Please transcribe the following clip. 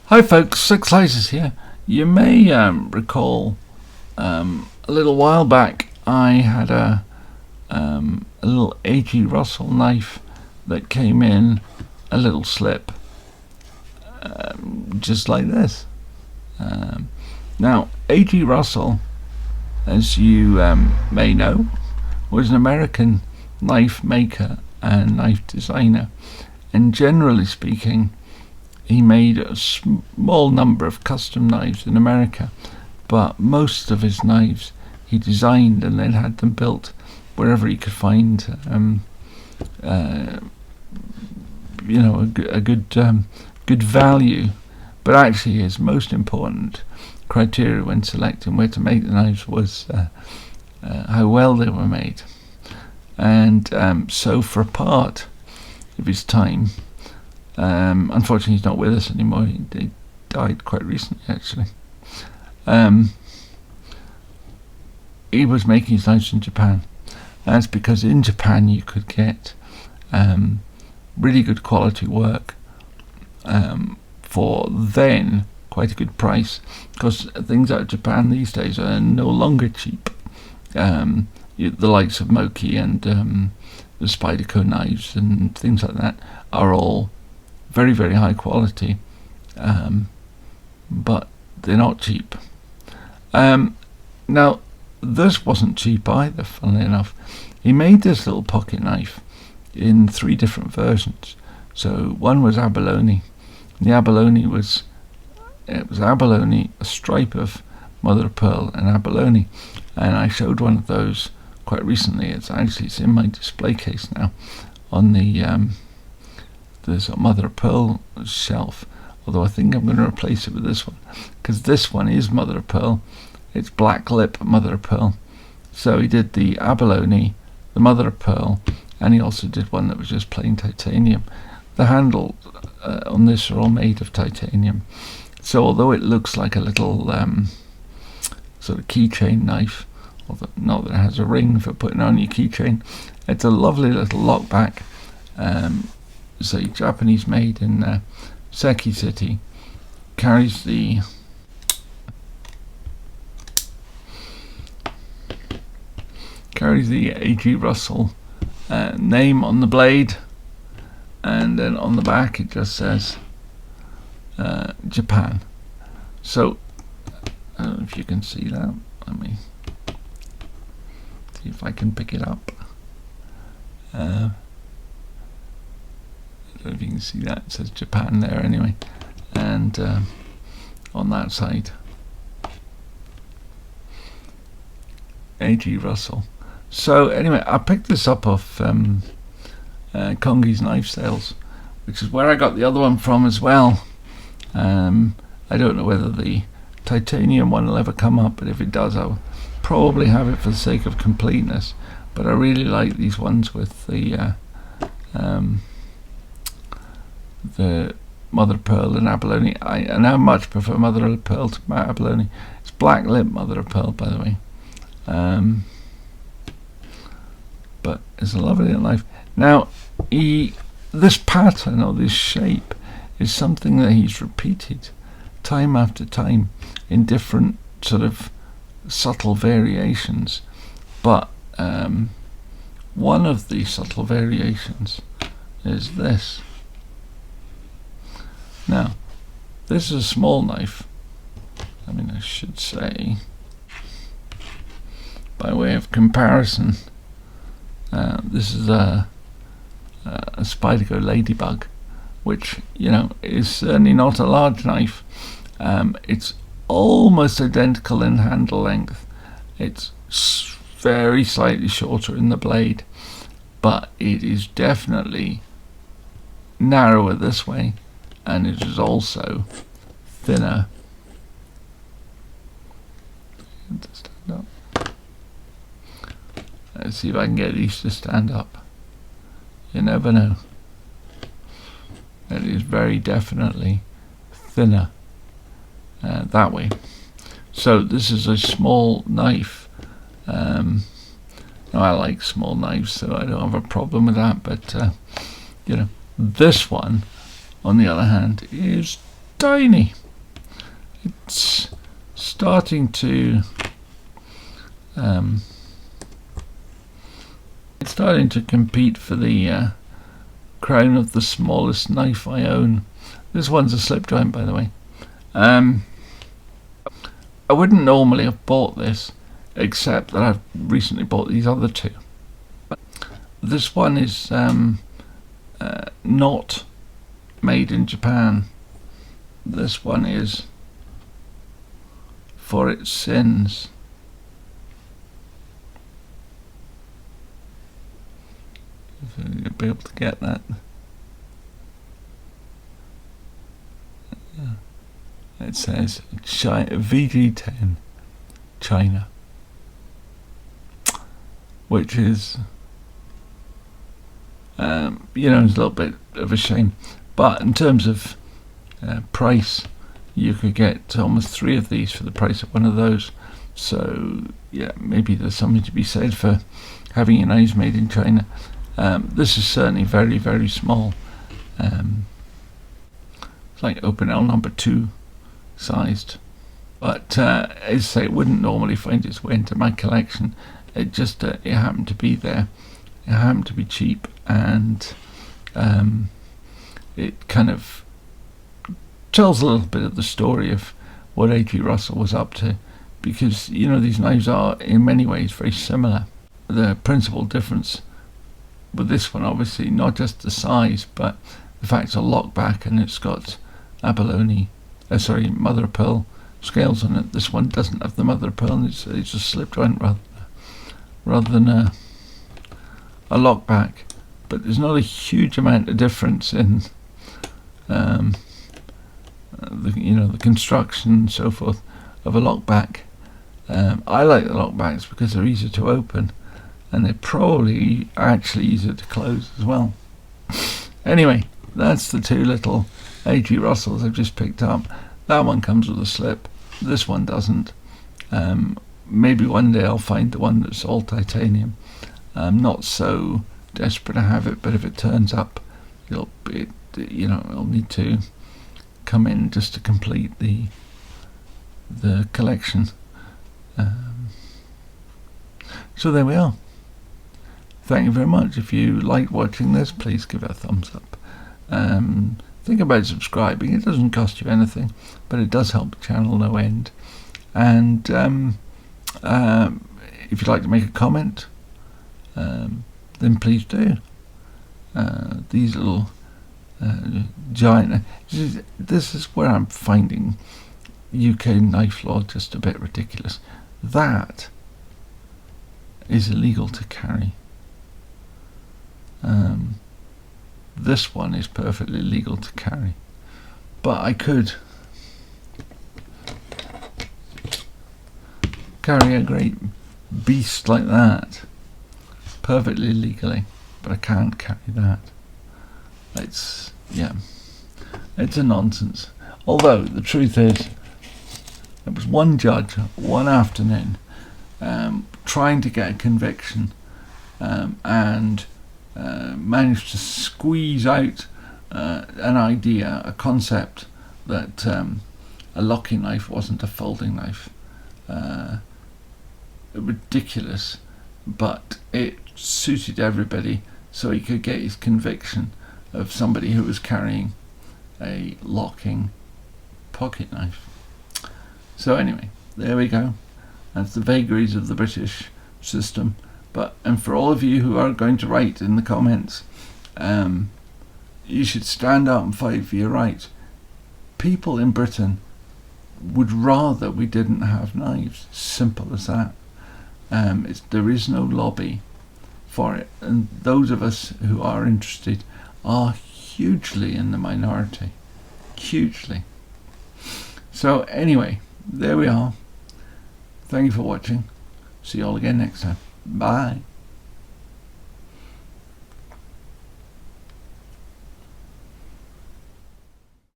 Hi folks, Six Slices here. You may recall a little while back I had a little A.G. Russell knife that came in a little slip, just like this. Now, A.G. Russell, as you may know, was an American knife maker and knife designer, and generally speaking, he made a small number of custom knives in America, but most of his knives he designed and then had them built wherever he could find, a good value. But actually, his most important criteria when selecting where to make the knives was how well they were made. And so, for a part of his time, unfortunately, he's not with us anymore. He died quite recently, actually. He was making his knives in Japan. That's because in Japan you could get really good quality work for then quite a good price. Because things out of Japan these days are no longer cheap. The likes of Moki and the Spyderco knives and things like that are all very, very high quality, but they're not cheap. Now, this wasn't cheap either, funnily enough. He made this little pocket knife in 3 different versions. So one was abalone. The abalone was abalone, a stripe of mother of pearl and abalone, and I showed one of those quite recently. It's in my display case now on the there's a mother of pearl shelf, although I think I'm going to replace it with this one, because this one is mother of pearl. It's black lip mother of pearl. So he did the abalone, the mother of pearl, and he also did one that was just plain titanium. The handles on this are all made of titanium, so although it looks like a little sort of keychain knife, not that it has a ring for putting on your keychain, it's a lovely little lockback. It's a Japanese made in Seki City. Carries the A.G. Russell name on the blade, and then on the back it just says Japan. So I don't know if you can see that. Let me see if I can pick it up. I don't know if you can see that. It says Japan there anyway, and on that side A.G. Russell. So anyway, I picked this up off Kongi's Knife Sales, which is where I got the other one from as well. I don't know whether the titanium one will ever come up, but if it does, I'll probably have it for the sake of completeness. But I really like these ones with the mother of pearl and abalone. I much prefer mother of pearl to abalone. It's black lip mother of pearl, by the way. But it's a lovely little knife. Now, this pattern or this shape is something that he's repeated time after time in different sort of subtle variations. But one of the subtle variations is this. Now, this is a small knife. I should say, by way of comparison, this is a Spyderco Ladybug, which, is certainly not a large knife. It's almost identical in handle length. It's very slightly shorter in the blade, but it is definitely narrower this way, and it is also thinner. Stand up. Let's see if I can get these to stand up. You never know. It is very definitely thinner that way. So this is a small knife. I like small knives, so I don't have a problem with that. But this one, on the other hand, is tiny. It's starting to compete for the crown of the smallest knife I own. This one's a slip joint, by the way. I wouldn't normally have bought this, except that I've recently bought these other two. This one is not made in Japan. This one is for its sins. If you'll be able to get that. It says VG10 China, which is it's a little bit of a shame, but in terms of price, you could get almost 3 of these for the price of one of those. So yeah, maybe there's something to be said for having your knives made in China. This is certainly very, very small. It's like Open L number 2 sized, but as I say, it wouldn't normally find its way into my collection. It just it happened to be there. It happened to be cheap, and it kind of tells a little bit of the story of what A.G. Russell was up to, because these knives are in many ways very similar. The principal difference with this one, obviously, not just the size, but the fact it's a lockback and it's got mother of pearl scales on it. This one doesn't have the mother of pearl, and it's a slip joint rather than a lockback. But there's not a huge amount of difference in the construction and so forth of a lockback. I like the lockbacks because they're easier to open, and they're probably actually easier to close as well. Anyway, that's the 2 little A.G. Russells I've just picked up. That one comes with a slip, this one doesn't. Maybe one day I'll find the one that's all titanium. I'm not so desperate to have it, but if it turns up, it'll need to come in just to complete the collection. So there we are. Thank you very much. If you liked watching this, please give it a thumbs up. Think about subscribing. It doesn't cost you anything, but it does help the channel no end. And if you'd like to make a comment, then please do. These little giant... This is where I'm finding UK knife law just a bit ridiculous. That is illegal to carry. This one is perfectly legal to carry, but I could carry a great beast like that perfectly legally, but I can't carry that. It's a nonsense. Although the truth is, there was one judge one afternoon trying to get a conviction, and managed to squeeze out an idea, a concept that a locking knife wasn't a folding knife. Ridiculous, but it suited everybody, so he could get his conviction of somebody who was carrying a locking pocket knife. So anyway, there we go. That's the vagaries of the British system. And for all of you who are going to write in the comments, you should stand up and fight for your rights. People in Britain would rather we didn't have knives. Simple as that. There is no lobby for it, and those of us who are interested are hugely in the minority. Hugely. So anyway, there we are. Thank you for watching. See you all again next time. Bye.